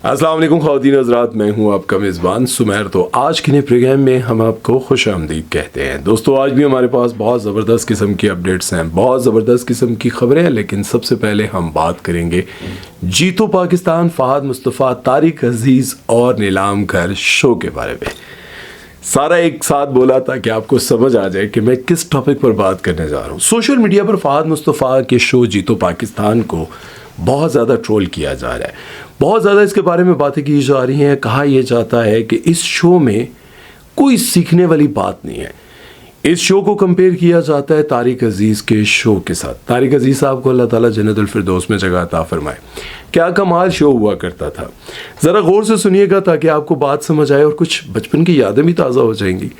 अस्सलाम वालेकुम ख़वातीन हज़रात, मैं हूं आपका मेज़बान सुमैर। तो आज के नए प्रोग्राम में हम आपको खुशामदीद कहते हैं। दोस्तों, आज भी हमारे पास बहुत ज़बरदस्त किस्म की अपडेट्स हैं, बहुत ज़बरदस्त किस्म की खबरें हैं। लेकिन सबसे पहले हम बात करेंगे जीतो पाकिस्तान, फ़हद मुस्तफ़ा, तारिक अज़ीज़ और नीलाम घर शो के बारे में। सारा एक साथ बोला ताकि आपको समझ आ जाए कि मैं किस टॉपिक पर बात करने जा रहा हूँ। सोशल मीडिया पर फ़हद मुस्तफ़ा के शो जीतो पाकिस्तान को बहुत ज़्यादा ट्रोल किया जा रहा है, बहुत ज़्यादा इसके बारे में बातें की जा रही हैं। कहा यह जाता है कि इस शो में कोई सीखने वाली बात नहीं है। इस शो को कंपेयर किया जाता है तारिक अज़ीज़ के शो के साथ। तारिक अज़ीज़ साहब को अल्लाह ताला जन्नतुल फिरदौस में जगह अता फरमाए। क्या कमाल शो हुआ करता था। ज़रा गौर से सुनिएगा ताकि आपको बात समझ आए और कुछ बचपन की यादें भी ताज़ा हो जाएंगी।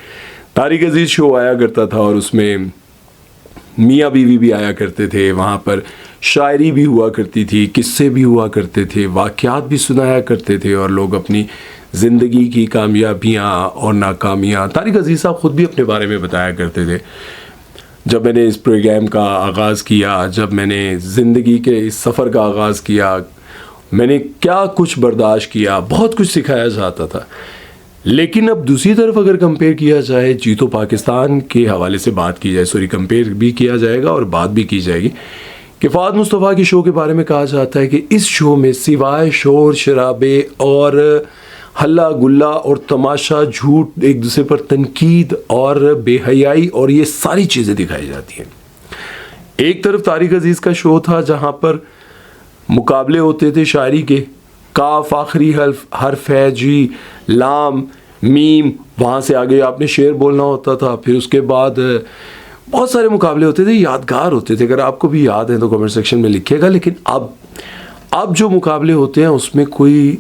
तारिक अज़ीज़ शो आया करता था और उसमें मियाँ बीवी भी आया करते थे, वहाँ पर शायरी भी हुआ करती थी, किस्से भी हुआ करते थे, वाक़यात भी सुनाया करते थे और लोग अपनी ज़िंदगी की कामयाबियाँ और नाकामियाँ तारिक अज़ीज़ साहब ख़ुद भी अपने बारे में बताया करते थे। जब मैंने इस प्रोग्राम का आगाज़ किया, जब मैंने ज़िंदगी के इस सफ़र का आगाज़ किया, मैंने क्या कुछ बर्दाश्त किया, बहुत कुछ सिखाया जाता था। लेकिन अब दूसरी तरफ अगर कंपेयर किया जाए, जीतो पाकिस्तान के हवाले से बात की जाए, कंपेयर भी किया जाएगा और बात भी की जाएगी कि फ़हद मुस्तफ़ा के शो के बारे में कहा जाता है कि इस शो में सिवाय शोर शराबे और हल्ला गुल्ला और तमाशा, झूठ, एक दूसरे पर तनकीद और बेहयाई और ये सारी चीज़ें दिखाई जाती हैं। एक तरफ तारिक अज़ीज़ का शो था जहाँ पर मुकाबले होते थे शायरी के, काफ आखिरी हर्फ है जी, लाम मीम, वहाँ से आगे आपने शेर बोलना होता था। फिर उसके बाद बहुत सारे मुकाबले होते थे, यादगार होते थे। अगर आपको भी याद है तो कमेंट सेक्शन में लिखिएगा। लेकिन अब जो मुकाबले होते हैं उसमें कोई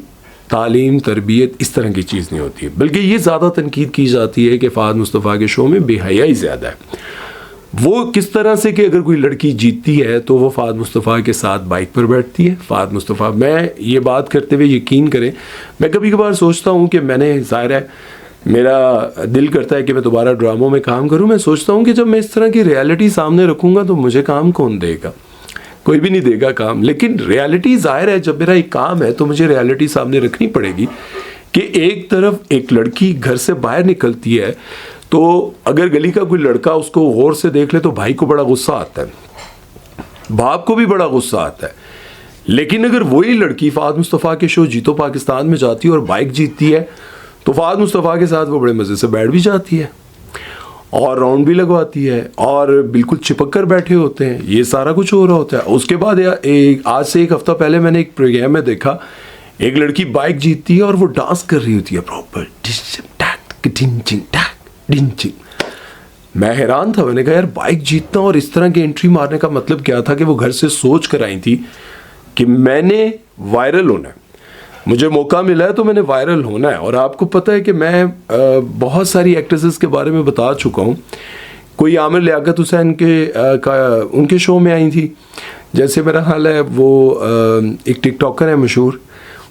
तालीम, तरबियत इस तरह की चीज़ नहीं होती है, बल्कि ये ज़्यादा तनकीद की जाती है कि फ़हद मुस्तफ़ा के शो में बेहयाई ज़्यादा है। वो किस तरह से कि अगर कोई लड़की जीतती है तो वो फ़हद मुस्तफ़ा के साथ बाइक पर बैठती है। फ़हद मुस्तफ़ा, मैं ये बात करते हुए यकीन करें, मैं कभी कभार सोचता हूँ कि मैंने, ज़ाहिर है मेरा दिल करता है कि मैं दोबारा ड्रामों में काम करूँ। मैं सोचता हूँ कि जब मैं इस तरह की रियलिटी सामने रखूँगा तो मुझे काम कौन देगा, कोई भी नहीं देगा काम। लेकिन रियलिटी, ज़ाहिर है जब मेरा एक काम है तो मुझे रियलिटी सामने रखनी पड़ेगी कि एक तरफ एक लड़की घर से बाहर निकलती है तो अगर गली का कोई लड़का उसको गौर से देख ले तो भाई को बड़ा गुस्सा आता है, बाप को भी बड़ा गुस्सा आता है। लेकिन अगर वही लड़की फ़हद मुस्तफ़ा के शो जीतो पाकिस्तान में जाती है और बाइक जीतती है तो फ़हद मुस्तफ़ा के साथ वो बड़े मज़े से बैठ भी जाती है और राउंड भी लगवाती है और बिल्कुल चिपक कर बैठे होते हैं। ये सारा कुछ हो रहा होता है। उसके बाद आज से एक हफ़्ता पहले मैंने एक प्रोग्राम में देखा, एक लड़की बाइक जीतती है और वो डांस कर रही होती है प्रॉपर। मैं हैरान था, मैंने कहा यार बाइक जीतना और इस तरह की एंट्री मारने का मतलब क्या था कि वो घर से सोच कर आई थी कि मैंने वायरल होना है, मुझे मौका मिला है तो मैंने वायरल होना है। और आपको पता है कि मैं बहुत सारी एक्ट्रेसेस के बारे में बता चुका हूँ। कोई आमिर लियाकत हुसैन के उनके शो में आई थी, जैसे मेरा ख्याल है वो एक टिकटॉकर है मशहूर,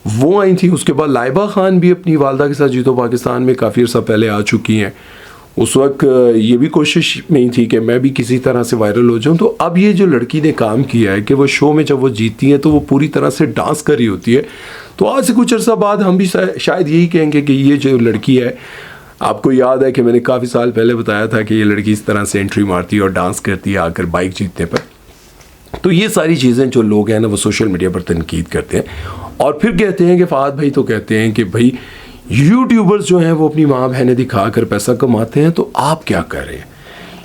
वो आई थी। उसके बाद लाइबा खान भी अपनी वालदा के साथ जीतो पाकिस्तान में काफ़ी अर्सा पहले आ चुकी हैं। उस वक्त ये भी कोशिश में ही थी कि मैं भी किसी तरह से वायरल हो जाऊं। तो अब ये जो लड़की ने काम किया है कि वो शो में जब वो जीतती है तो वो पूरी तरह से डांस कर रही होती है। तो आज से कुछ अर्सा बाद हम भी शायद यही कहेंगे कि ये जो लड़की है, आपको याद है कि मैंने काफ़ी साल पहले बताया था कि ये लड़की इस तरह से एंट्री मारती है और डांस करती है आकर बाइक जीतने पर। तो ये सारी चीज़ें जो लोग हैं ना वो सोशल मीडिया पर तनकीद करते हैं और फिर कहते हैं कि फ़हद भाई तो कहते हैं कि भाई यूट्यूबर्स जो हैं वो अपनी माँ बहनें दिखा कर पैसा कमाते हैं, तो आप क्या कर रहे हैं?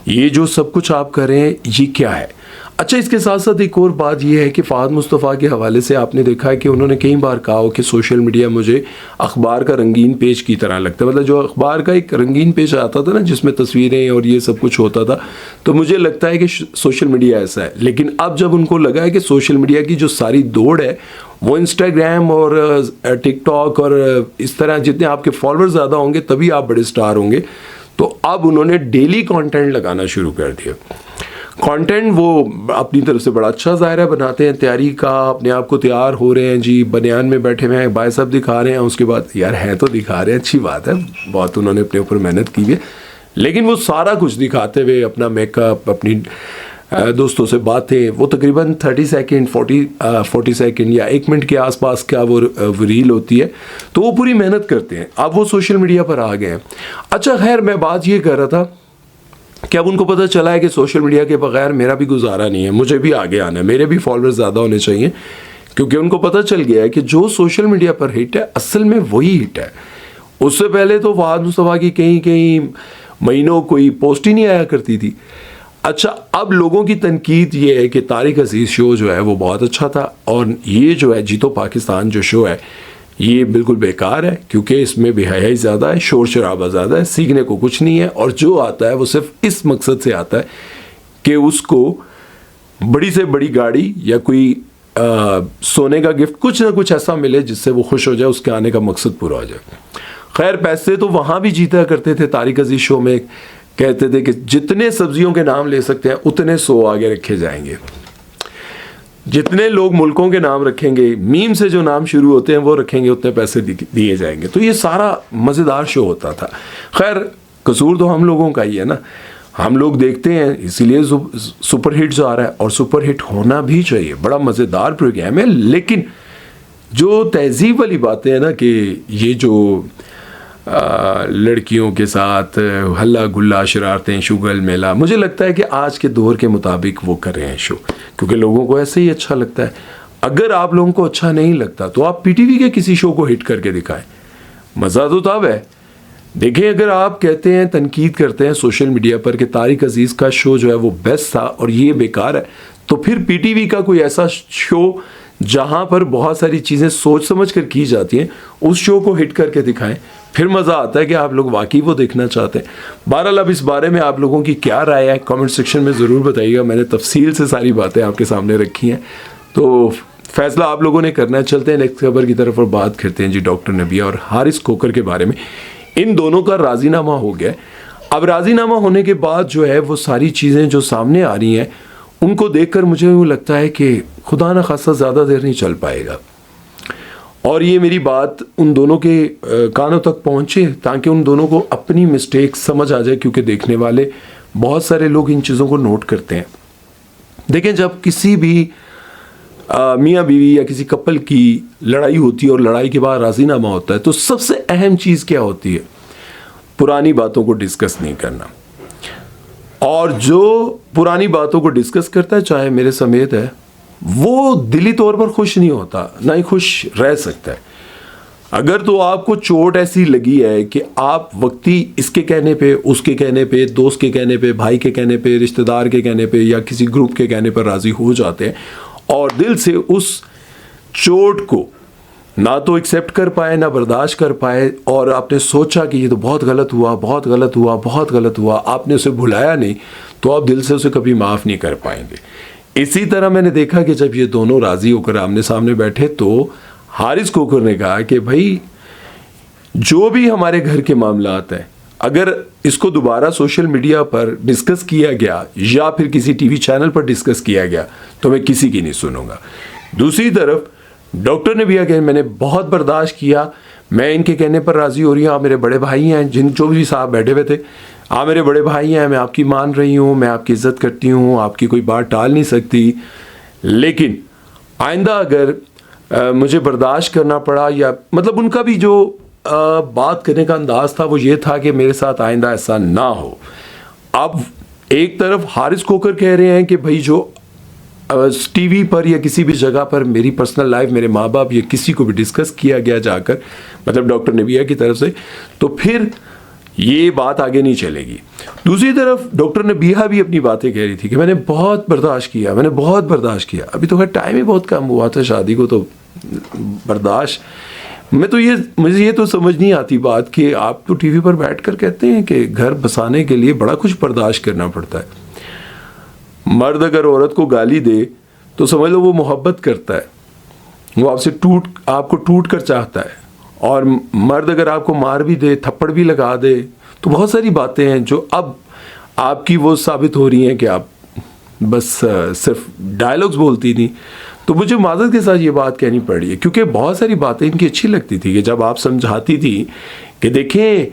ये जो सब कुछ आप कर रहे हैं ये क्या है? अच्छा, इसके साथ साथ एक और बात ये है कि फ़हद मुस्तफ़ा के हवाले से आपने देखा है कि उन्होंने कई बार कहा हो कि सोशल मीडिया मुझे अखबार का रंगीन पेज की तरह लगता है। मतलब जो अखबार का एक रंगीन पेज आता था ना जिसमें तस्वीरें और ये सब कुछ होता था, तो मुझे लगता है कि सोशल मीडिया ऐसा है। लेकिन अब जब उनको लगा है कि सोशल मीडिया की जो सारी दौड़ है वो इंस्टाग्राम और टिकटॉक और इस तरह जितने आपके फॉलोअर्स ज़्यादा होंगे तभी आप बड़े स्टार होंगे, तो अब उन्होंने डेली कंटेंट लगाना शुरू कर दिया। कंटेंट वो अपनी तरफ से बड़ा अच्छा ज़ाहिर बनाते हैं, तैयारी का, अपने आप को तैयार हो रहे हैं जी, बनियान में बैठे हुए हैं, बाइसेप दिखा रहे हैं। उसके बाद यार हैं तो दिखा रहे हैं, अच्छी बात है, बहुत उन्होंने अपने ऊपर मेहनत की है। लेकिन वो सारा कुछ दिखाते हुए अपना मेकअप, अपनी दोस्तों से बातें, वो तकरीबन 30 सेकंड 40 सेकंड या 1 मिनट के आसपास का वो रील होती है, तो वो पूरी मेहनत करते हैं। अब वो सोशल मीडिया पर आ गए हैं। अच्छा खैर, मैं बात ये कर रहा था कि अब उनको पता चला है कि सोशल मीडिया के बगैर मेरा भी गुजारा नहीं है, मुझे भी आगे आना है, मेरे भी फॉलोअर्स ज़्यादा होने चाहिए, क्योंकि उनको पता चल गया है कि जो सोशल मीडिया पर हिट है असल में वही हिट है। उससे पहले तो फहाद मुस्तफ़ा की कहीं महीनों कोई पोस्ट ही नहीं आया करती थी। अच्छा, अब लोगों की तनकीद ये है कि तारिक अजीज़ शो जो है वो बहुत अच्छा था, और ये जो है जीतो पाकिस्तान जो शो है ये बिल्कुल बेकार है, क्योंकि इसमें बेहयाई ज़्यादा है, शोर शराबा ज़्यादा है, सीखने को कुछ नहीं है, और जो आता है वो सिर्फ इस मकसद से आता है कि उसको बड़ी से बड़ी गाड़ी या कोई सोने का गिफ्ट, कुछ ना कुछ ऐसा मिले जिससे वो खुश हो जाए, उसके आने का मकसद पूरा हो जाए। खैर, पैसे तो वहाँ भी जीता करते थे। तारिक अजीज़ शो में कहते थे कि जितने सब्जियों के नाम ले सकते हैं उतने 100 आगे रखे जाएंगे, जितने लोग मुल्कों के नाम रखेंगे, मीम से जो नाम शुरू होते हैं वो रखेंगे, उतने पैसे दिए जाएंगे। तो ये सारा मज़ेदार शो होता था। खैर, कसूर तो हम लोगों का ही है ना, हम लोग देखते हैं, इसीलिए सुपर हिट जो आ रहा है, और सुपर हिट होना भी चाहिए, बड़ा मज़ेदार प्रोग्राम है। लेकिन जो तहजीब वाली बातें हैं ना, कि ये जो लड़कियों के साथ हल्ला गुल्ला, शरारतें, शुगल मेला, मुझे लगता है कि आज के दौर के मुताबिक वो कर रहे हैं शो, क्योंकि लोगों को ऐसे ही अच्छा लगता है। अगर आप लोगों को अच्छा नहीं लगता तो आप पीटीवी के किसी शो को हिट करके दिखाएं, मज़ा तो तब है। देखें, अगर आप कहते हैं, तनकीद करते हैं सोशल मीडिया पर कि तारिक अजीज़ का शो जो है वो बेस्ट था और ये बेकार है, तो फिर पीटीवी का कोई ऐसा शो जहां पर बहुत सारी चीज़ें सोच समझ कर की जाती हैं, उस शो को हिट करके दिखाएं, फिर मज़ा आता है कि आप लोग वाकई वो देखना चाहते हैं। बहरहाल, अब इस बारे में आप लोगों की क्या राय है कमेंट सेक्शन में ज़रूर बताइएगा। मैंने तफसील से सारी बातें आपके सामने रखी हैं, तो फैसला आप लोगों ने करना है। चलते हैं नेक्स्ट खबर की तरफ और बात करते हैं जी डॉक्टर नबिया और हारिस कोकर के बारे में। इन दोनों का राजीनामा हो गया। अब राजीनामा होने के बाद जो है वो सारी चीज़ें जो सामने आ रही हैं, उनको देखकर मुझे यूँ लगता है कि खुदा न खासा ज़्यादा देर नहीं चल पाएगा, और ये मेरी बात उन दोनों के कानों तक पहुँचे ताकि उन दोनों को अपनी मिस्टेक समझ आ जाए, क्योंकि देखने वाले बहुत सारे लोग इन चीज़ों को नोट करते हैं। देखें, जब किसी भी मियाँ बीवी या किसी कपल की लड़ाई होती है और लड़ाई के बाद राजीनामा होता है, तो सबसे अहम चीज़ क्या होती है? पुरानी बातों को डिस्कस नहीं करना। और जो पुरानी बातों को डिस्कस करता है, चाहे मेरे समेत है, वो दिली तौर पर खुश नहीं होता, ना ही खुश रह सकता है। अगर तो आपको चोट ऐसी लगी है कि आप वक्ती इसके कहने पे, उसके कहने पे, दोस्त के कहने पे, भाई के कहने पे, रिश्तेदार के कहने पे या किसी ग्रुप के कहने पर राज़ी हो जाते हैं और दिल से उस चोट को ना तो एक्सेप्ट कर पाए, ना बर्दाश्त कर पाए, और आपने सोचा कि ये तो बहुत गलत हुआ, बहुत गलत हुआ, बहुत गलत हुआ, आपने उसे भुलाया नहीं, तो आप दिल से उसे कभी माफ़ नहीं कर पाएंगे। इसी तरह मैंने देखा कि जब ये दोनों राज़ी होकर आमने सामने बैठे, तो हारिस कोकर ने कहा कि भाई, जो भी हमारे घर के मामलात हैं, अगर इसको दोबारा सोशल मीडिया पर डिस्कस किया गया या फिर किसी टीवी चैनल पर डिस्कस किया गया, तो मैं किसी की नहीं सुनूंगा। दूसरी तरफ डॉक्टर ने भी कहा, मैंने बहुत बर्दाश्त किया, मैं इनके कहने पर राज़ी हो रही हूँ, आप मेरे बड़े भाई हैं, जो भी साहब बैठे हुए थे, आप मेरे बड़े भाई हैं, मैं आपकी मान रही हूँ, मैं आपकी इज़्ज़त करती हूँ, आपकी कोई बात टाल नहीं सकती, लेकिन आइंदा अगर मुझे बर्दाश्त करना पड़ा, या मतलब उनका भी जो बात करने का अंदाज़ था वो ये था कि मेरे साथ आइंदा ऐसा ना हो। अब एक तरफ हारिस कोकर कह रहे हैं कि भाई, जो टीवी पर या किसी भी जगह पर मेरी पर्सनल लाइफ, मेरे माँ बाप या किसी को भी डिस्कस किया गया जाकर, मतलब डॉक्टर नबिया की तरफ से, तो फिर ये बात आगे नहीं चलेगी। दूसरी तरफ डॉक्टर नबिया भी अपनी बातें कह रही थी कि मैंने बहुत बर्दाश्त किया, मैंने बहुत बर्दाश्त किया। अभी तो खैर टाइम ही बहुत कम हुआ था शादी को, तो बर्दाश्त मुझे ये तो समझ नहीं आती बात कि आप तो टीवी पर बैठकर कहते हैं कि घर बसाने के लिए बड़ा कुछ बर्दाश्त करना पड़ता है। मर्द अगर औरत को गाली दे तो समझ लो वो मोहब्बत करता है, वो आपको टूट कर चाहता है। और मर्द अगर आपको मार भी दे, थप्पड़ भी लगा दे, तो बहुत सारी बातें हैं जो अब आपकी वो साबित हो रही हैं कि आप बस सिर्फ डायलॉग्स बोलती नहीं। तो मुझे माज़रत के साथ ये बात कहनी पड़ी है, क्योंकि बहुत सारी बातें इनकी अच्छी लगती थी कि जब आप समझाती थी कि देखें,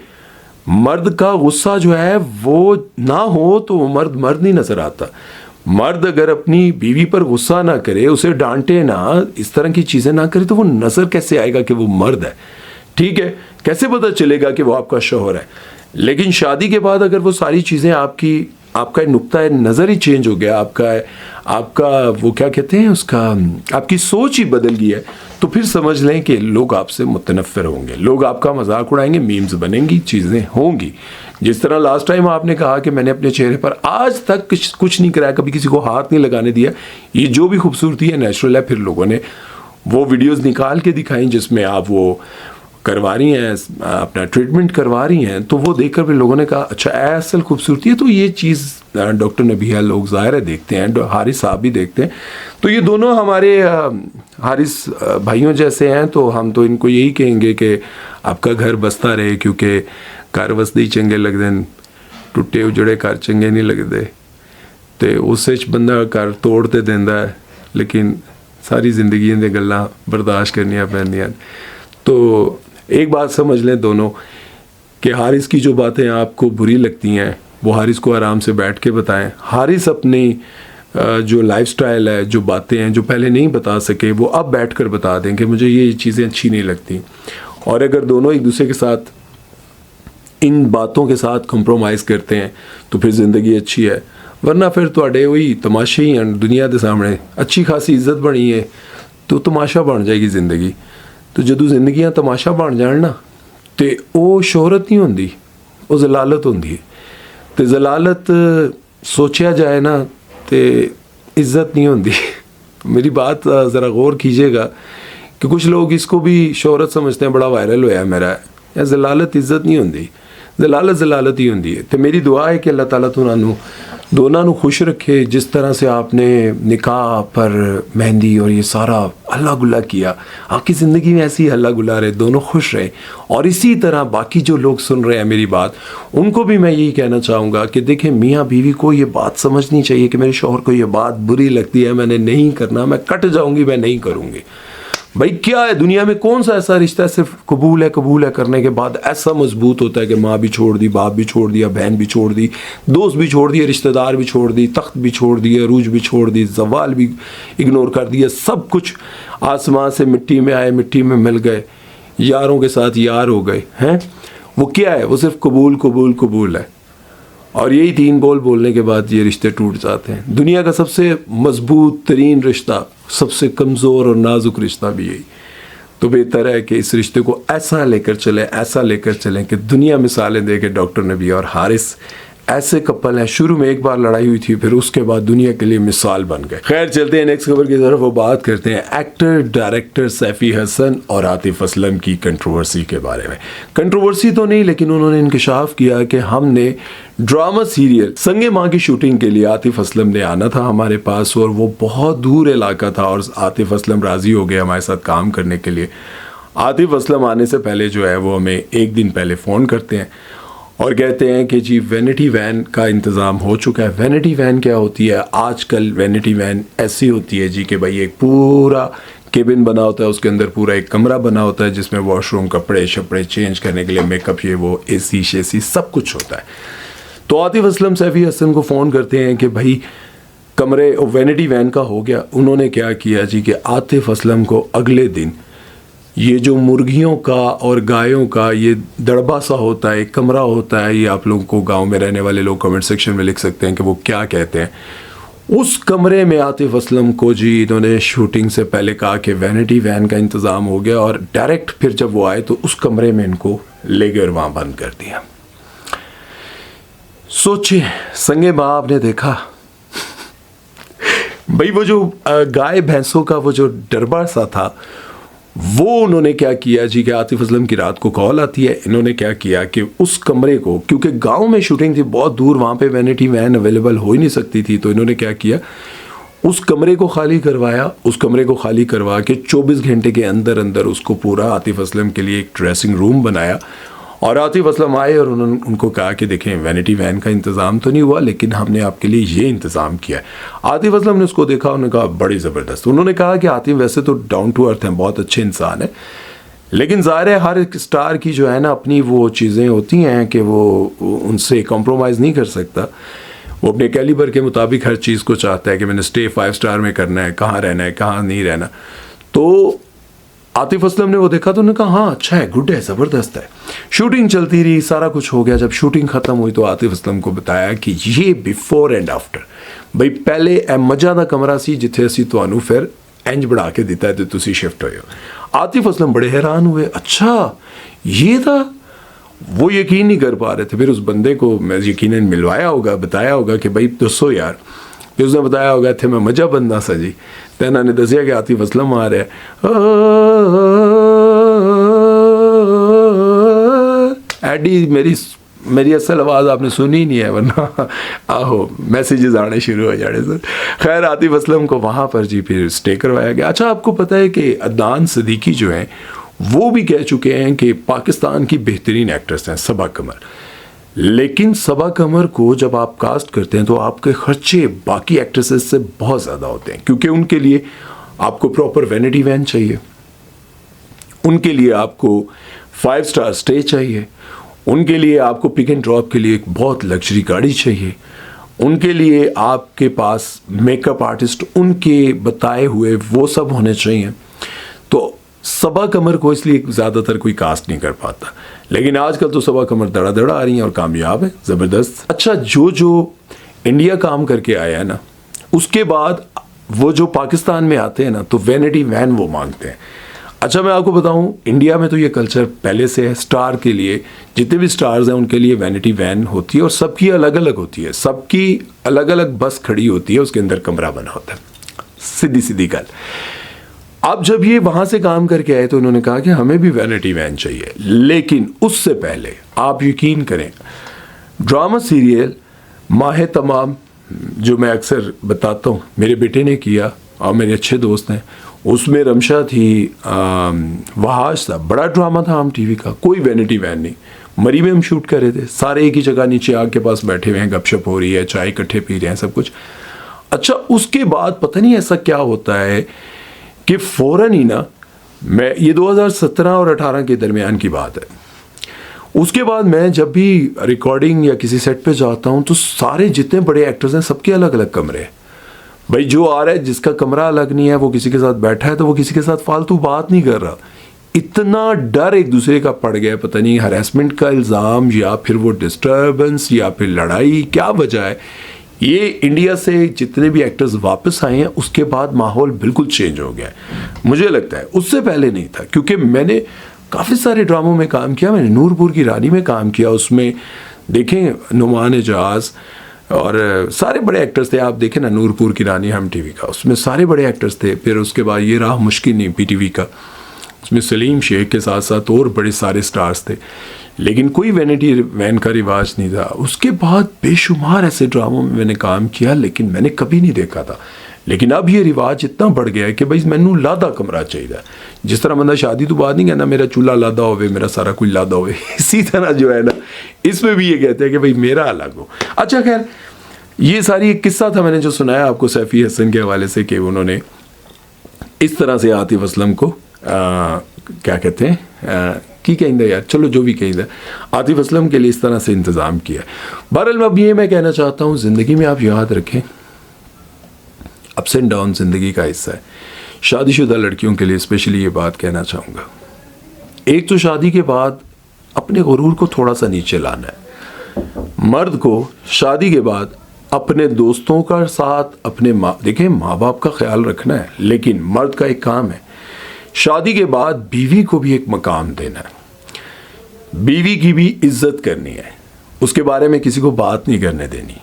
मर्द का गुस्सा जो है वो ना हो तो मर्द नहीं नज़र आता। मर्द अगर अपनी बीवी पर गुस्सा ना करे, उसे डांटे ना, इस तरह की चीज़ें ना करे, तो वो नज़र कैसे आएगा कि वो मर्द है? ठीक है, कैसे पता चलेगा कि वो आपका शौहर है? लेकिन शादी के बाद अगर वो सारी चीज़ें आपका नुक्ता नज़र ही चेंज हो गया, आपका वो क्या कहते हैं उसका, आपकी सोच ही बदल गई है, तो फिर समझ लें कि लोग आपसे मुतनफ़िर होंगे, लोग आपका मजाक उड़ाएंगे, मीम्स बनेंगी, चीज़ें होंगी। जिस तरह लास्ट टाइम आपने कहा कि मैंने अपने चेहरे पर आज तक कुछ नहीं कराया, कभी किसी को हाथ नहीं लगाने दिया, ये जो भी खूबसूरती है नेचुरल है। फिर लोगों ने वो वीडियोस निकाल के दिखाई जिसमें आप वो करवा रही हैं, अपना ट्रीटमेंट करवा रही हैं, तो वो देखकर भी लोगों ने कहा अच्छा असल खूबसूरती है। तो ये चीज़ डॉक्टर नबिया लोग ज़ाहिर है देखते हैं, हारिस साहब भी देखते हैं, तो ये दोनों हमारे हारिस भाइयों जैसे हैं, तो हम तो इनको यही कहेंगे कि आपका घर बसता रहे, क्योंकि घर वसदे ही चंगे लगते हैं, टुटे उजड़े घर चंगे नहीं लगते, तो उससे बंदा घर तोड़ ते देंदा है, लेकिन सारी जिंदगी दी गल्लां बर्दाश्त करनियां पैंदियां। तो एक बात समझ लें दोनों कि हारिस की जो बातें आपको बुरी लगती हैं वो हारिस को आराम से बैठ के बताएं। हारिस अपनी जो लाइफस्टाइल है, जो बातें हैं जो पहले नहीं बता सके, वो अब बैठकर बता दें कि मुझे ये चीज़ें अच्छी नहीं लगती। और अगर दोनों एक दूसरे के साथ इन बातों के साथ कंप्रोमाइज़ करते हैं तो फिर ज़िंदगी अच्छी है, वरना फिर थोड़े वही तमाशे ही हैं दुनिया के सामने। अच्छी खासी इज्जत बनी है तो तमाशा बन जाएगी ज़िंदगी। तो जदों जिंदगियां तमाशा बन जान ना, तो वो शोहरत नहीं होंदी, वो जलालत होंदी है। तो जलालत सोचा जाए ना तो इज्जत नहीं होंदी। मेरी बात ज़रा गौर कीजिएगा कि कुछ लोग इसको भी शोहरत समझते हैं, बड़ा वायरल होया मेरा, या जलालत इज्जत नहीं होंदी, जलालत ही होंदी है। तो मेरी दुआ है कि अल्लाह ताला तुहानू दोनों नू खुश रखे। जिस तरह से आपने निकाह पर मेहंदी और ये सारा हल्ला गुल्ला किया, आपकी ज़िंदगी में ऐसी हल्ला गुल्ला रहे, दोनों खुश रहे। और इसी तरह बाकी जो लोग सुन रहे हैं मेरी बात, उनको भी मैं यही कहना चाहूँगा कि देखें, मियाँ बीवी को ये बात समझनी चाहिए कि मेरे शौहर को ये बात बुरी लगती है, मैंने नहीं करना, मैं कट जाऊँगी, मैं नहीं करूँगी। भाई क्या है दुनिया में, कौन सा ऐसा रिश्ता सिर्फ कबूल है करने के बाद ऐसा मजबूत होता है कि माँ भी छोड़ दी, बाप भी छोड़ दिया, बहन भी छोड़ दी, दोस्त भी छोड़ दिए, रिश्तेदार भी छोड़ दी, तख्त भी छोड़ दिए, अरूज भी छोड़ दी, जवाल भी इग्नोर कर दिया, सब कुछ आसमां से मिट्टी में आए, मिट्टी में मिल गए, यारों के साथ यार हो गए हैं। वो क्या है, वो सिर्फ कबूल कबूल कबूल है। और यही 3 बोल बोलने के बाद ये रिश्ते टूट जाते हैं। दुनिया का सबसे मजबूत तरीन रिश्ता, सबसे कमज़ोर और नाजुक रिश्ता भी यही। तो बेहतर है कि इस रिश्ते को ऐसा लेकर चलें कि दुनिया मिसालें दे के डॉक्टर नबी और हारिस ऐसे कपल हैं, शुरू में एक बार लड़ाई हुई थी, फिर उसके बाद दुनिया के लिए मिसाल बन गए। खैर चलते हैं नेक्स्ट खबर की तरफ। वो बात करते हैं एक्टर डायरेक्टर सैफी हसन और आतिफ असलम की कंट्रोवर्सी के बारे में। कंट्रोवर्सी तो नहीं, लेकिन उन्होंने इंकशाफ किया कि हमने ड्रामा सीरियल संगे माँ की शूटिंग के लिए आतिफ असलम ने आना था हमारे पास, और वो बहुत दूर इलाका था, और आतिफ असलम राज़ी हो गए हमारे साथ काम करने के लिए। आतिफ असलम आने से पहले जो है वो हमें एक दिन पहले फ़ोन करते हैं और कहते हैं कि जी वैनिटी वैन का इंतज़ाम हो चुका है। वैनिटी वैन क्या होती है? आजकल वैनिटी वैन ऐसी होती है जी कि भाई एक पूरा केबिन बना होता है, उसके अंदर पूरा एक कमरा बना होता है जिसमें वॉशरूम, कपड़े शपड़े चेंज करने के लिए, मेकअप, ये वो, एसी शेसी सब कुछ होता है। तो आतिफ असलम सैफी हसन को फ़ोन करते हैं कि भाई कमरे वैनिटी वैन का हो गया। उन्होंने क्या किया जी कि आतिफ असलम को अगले दिन ये जो मुर्गियों का और गायों का ये दड़बा सा होता है, एक कमरा होता है, ये आप लोगों को गांव में रहने वाले लोग कमेंट सेक्शन में लिख सकते हैं कि वो क्या कहते हैं। उस कमरे में आतिफ असलम को जी इन्होंने शूटिंग से पहले कहा कि वैनिटी वैन का इंतज़ाम हो गया, और डायरेक्ट फिर जब वो आए तो उस कमरे में इनको ले गए और वहाँ बंद कर दिया। सोचिए, संगे माँ आपने देखा भाई वो जो गाय भैंसों का वो जो डरबा सा था, वो उन्होंने क्या किया जी कि आतिफ असलम की रात को कॉल आती है। इन्होंने क्या किया कि उस कमरे को, क्योंकि गांव में शूटिंग थी बहुत दूर, वहाँ पे वैनिटी वैन अवेलेबल हो ही नहीं सकती थी, तो इन्होंने क्या किया, उस कमरे को खाली करवाया। उस कमरे को खाली करवा के 24 घंटे के अंदर अंदर उसको पूरा आतिफ असलम के लिए एक ड्रेसिंग रूम बनाया। और आतिफ असलम आए और उन्होंने उनको कहा कि देखें वैनिटी वैन का इंतज़ाम तो नहीं हुआ, लेकिन हमने आपके लिए ये इंतज़ाम किया है। आतिफ असलम ने उसको देखा, उन्होंने कहा बड़ी ज़बरदस्त। उन्होंने कहा कि आतिफ वैसे तो डाउन टू अर्थ हैं, बहुत अच्छे इंसान है, लेकिन ज़ाहिर है हर एक स्टार की जो है ना अपनी वो चीज़ें होती हैं कि वो उनसे कॉम्प्रोमाइज़ नहीं कर सकता। वो अपने कैलिबर के मुताबिक हर चीज़ को चाहता है कि मैंने स्टे 5 स्टार में करना है, कहाँ रहना है, कहाँ नहीं रहना। तो आतिफ असलम ने वो देखा तो उन्होंने कहा हाँ अच्छा है, गुड है, ज़बरदस्त है। शूटिंग चलती रही, सारा कुछ हो गया। जब शूटिंग ख़त्म हुई तो आतिफ असलम को बताया कि ये बिफोर एंड आफ्टर, बई पहले ए मज़ा दा कमरा सी जिथे असी तुहानू फिर इंज बना के दिता है तो तुसी शिफ्ट होए हो। आतिफ असलम बड़े हैरान हुए, अच्छा ये था। वो यकीन नहीं कर पा रहे थे। फिर उस बंदे को मैं यकीनन मिलवाया होगा, बताया होगा कि भाई दसो यार। फिर उसने बताया होगा थे मैं मजा बंदा सा जी। तो इन्होंने दसिया कि आतिफ असलम आ रहा है। एडी मेरी असल आवाज़ आपने सुनी नहीं है, वरना आहो मैसेजेस आने शुरू हो जाने सर। खैर आतिफ असलम को वहाँ पर जी फिर स्टे करवाया गया। अच्छा आपको पता है कि अदनान सिद्दीकी जो हैं वो भी कह चुके हैं कि पाकिस्तान की बेहतरीन एक्ट्रेस हैं सबा कमर। लेकिन सबा कमर को जब आप कास्ट करते हैं तो आपके खर्चे बाकी एक्ट्रेसेस से बहुत ज़्यादा होते हैं, क्योंकि उनके लिए आपको प्रॉपर वैनिटी वैन चाहिए, उनके लिए आपको 5 स्टार स्टे चाहिए, उनके लिए आपको पिक एंड ड्रॉप के लिए एक बहुत लग्जरी गाड़ी चाहिए, उनके लिए आपके पास मेकअप आर्टिस्ट उनके बताए हुए वो सब होने चाहिए। तो सबा कमर को इसलिए ज़्यादातर कोई कास्ट नहीं कर पाता। लेकिन आजकल तो सबा कमर दड़ा दड़ा आ रही हैं और कामयाब है, ज़बरदस्त। अच्छा जो इंडिया काम करके आया है ना, उसके बाद वो जो पाकिस्तान में आते हैं ना तो वैनिटी वैन वो मांगते हैं। अच्छा मैं आपको बताऊं, इंडिया में तो ये कल्चर पहले से है। स्टार के लिए जितने भी स्टार्स हैं उनके लिए वैनिटी वैन होती है और सबकी अलग अलग होती है, सबकी अलग अलग बस खड़ी होती है, उसके अंदर कमरा बना होता है। सीधी सीधी गल। अब जब ये वहाँ से काम करके आए तो उन्होंने कहा कि हमें भी वैनिटी वैन चाहिए। लेकिन उससे पहले आप यकीन करें, ड्रामा सीरियल माह तमाम जो मैं अक्सर बताता हूँ, मेरे बेटे ने किया और मेरे अच्छे दोस्त हैं, उसमें रमशा थी, वहाज था, बड़ा ड्रामा था आम टीवी का, कोई वैनिटी वैन नहीं। मरी में हम शूट कर रहे थे, सारे एक ही जगह नीचे आग के पास बैठे हुए हैं, गपशप हो रही है, चाय इकट्ठे पी रहे हैं, सब कुछ। अच्छा उसके बाद पता नहीं ऐसा क्या होता है कि फ़ौरन ही ना, मैं ये 2017 और 18 के दरमियान की बात है, उसके बाद मैं जब भी रिकॉर्डिंग या किसी सेट पे जाता हूँ तो सारे जितने बड़े एक्टर्स हैं सबके अलग अलग कमरे हैं। भाई जो आ रहा है जिसका कमरा अलग नहीं है वो किसी के साथ बैठा है तो वो किसी के साथ फालतू बात नहीं कर रहा। इतना डर एक दूसरे का पड़ गया, पता नहीं हरेसमेंट का इल्ज़ाम या फिर वो डिस्टर्बेंस या फिर लड़ाई, क्या वजह है। ये इंडिया से जितने भी एक्टर्स वापस आए हैं उसके बाद माहौल बिल्कुल चेंज हो गया है, मुझे लगता है। उससे पहले नहीं था, क्योंकि मैंने काफ़ी सारे ड्रामों में काम किया। मैंने नूरपुर की रानी में काम किया, उसमें देखें नुमान एजाज और सारे बड़े एक्टर्स थे। आप देखें ना नूरपुर की रानी हम टीवी का, उसमें सारे बड़े एक्टर्स थे। फिर उसके बाद ये राह मुश्किल नहीं पीटीवी का, उसमें सलीम शेख के साथ साथ और बड़े सारे स्टार्स थे। लेकिन कोई वैनिटी वैन का रिवाज नहीं था। उसके बाद बेशुमार ऐसे ड्रामों में मैंने काम किया, लेकिन मैंने कभी नहीं देखा था। लेकिन अब ये रिवाज इतना बढ़ गया है कि भाई मैनू लादा कमरा चाहिए। जिस तरह बंदा शादी तो बाद नहीं कहना मेरा चूल्हा लादा होवे, मेरा सारा कुछ लादा होवे, इसी तरह जो है ना इसमें भी ये कहते हैं कि भाई मेरा अलग हो। अच्छा खैर, ये सारी एक किस्सा था मैंने जो सुनाया आपको सैफी हसन के हवाले से, कि उन्होंने इस तरह से आतिफ असलम को क्या कहते हैं की कहेंगे यार, चलो जो भी कहेंगे, आतिफ असलम के लिए इस तरह से इंतज़ाम किया। बहरहाल अब ये मैं कहना चाहता हूँ, ज़िंदगी में आप याद रखें अप्स एंड डाउन ज़िंदगी का हिस्सा है। शादीशुदा लड़कियों के लिए स्पेशली ये बात कहना चाहूँगा, एक तो शादी के बाद अपने गुरूर को थोड़ा सा नीचे लाना है। मर्द को शादी के बाद अपने दोस्तों का साथ, अपने देखें माँ बाप का ख्याल रखना है, लेकिन मर्द का एक काम है शादी के बाद बीवी को भी एक मकाम देना है, बीवी की भी इज्जत करनी है, उसके बारे में किसी को बात नहीं करने देनी।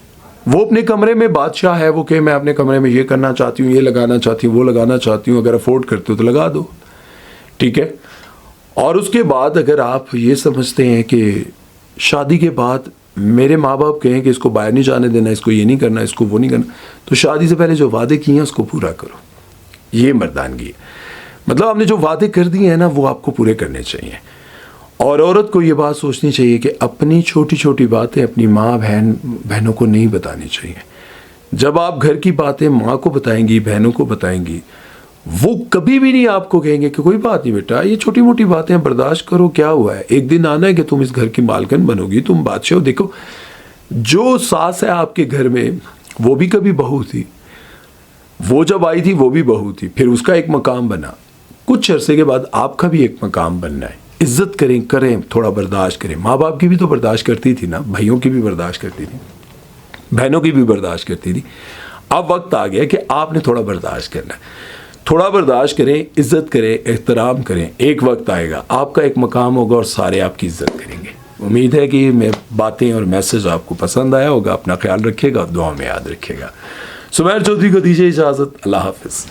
वो अपने कमरे में बादशाह है, वो कहे मैं अपने कमरे में ये करना चाहती हूँ, ये लगाना चाहती हूँ, वो लगाना चाहती हूँ, अगर अफोर्ड करते हो तो लगा दो, ठीक है। और उसके बाद अगर आप ये समझते हैं कि शादी के बाद मेरे माँ बाप कहें कि इसको बाहर नहीं जाने देना, इसको ये नहीं करना, इसको वो नहीं करना, तो शादी से पहले जो वादे किए हैं उसको पूरा करो। ये मर्दानगी है, मतलब आपने जो वादे कर दिए हैं ना वो आपको पूरे करने चाहिए। और औरत को ये बात सोचनी चाहिए कि अपनी छोटी छोटी बातें अपनी माँ बहनों को नहीं बतानी चाहिए। जब आप घर की बातें माँ को बताएंगी, बहनों को बताएंगी, वो कभी भी नहीं आपको कहेंगे कि कोई बात नहीं बेटा, ये छोटी मोटी बातें बर्दाश्त करो, क्या हुआ है, एक दिन आना है कि तुम इस घर की मालकिन बनोगी, तुम बादशाह हो। देखो जो सास है आपके घर में वो भी कभी बहू थी, वो जब आई थी वो भी बहू थी, फिर उसका एक मकाम बना, कुछ अरसे के बाद आपका भी एक मकाम बनना है। इज्जत करें, थोड़ा बर्दाश्त करें। माँ बाप की भी तो बर्दाश्त करती थी ना, भाइयों की भी बर्दाश्त करती थी, बहनों की भी बर्दाश्त करती थी। अब वक्त आ गया कि आपने थोड़ा बर्दाश्त करना है, थोड़ा बर्दाश्त करें, इज्जत करें, एहतराम करें। एक वक्त आएगा आपका एक मकाम होगा और सारे आपकी इज्जत करेंगे। उम्मीद है कि मैं बातें और मैसेज आपको पसंद आया होगा। अपना ख्याल रखिएगा, दुआ में याद रखिएगा। सुमैर चौधरी को दीजिए इजाज़त। अल्लाह हाफिज़।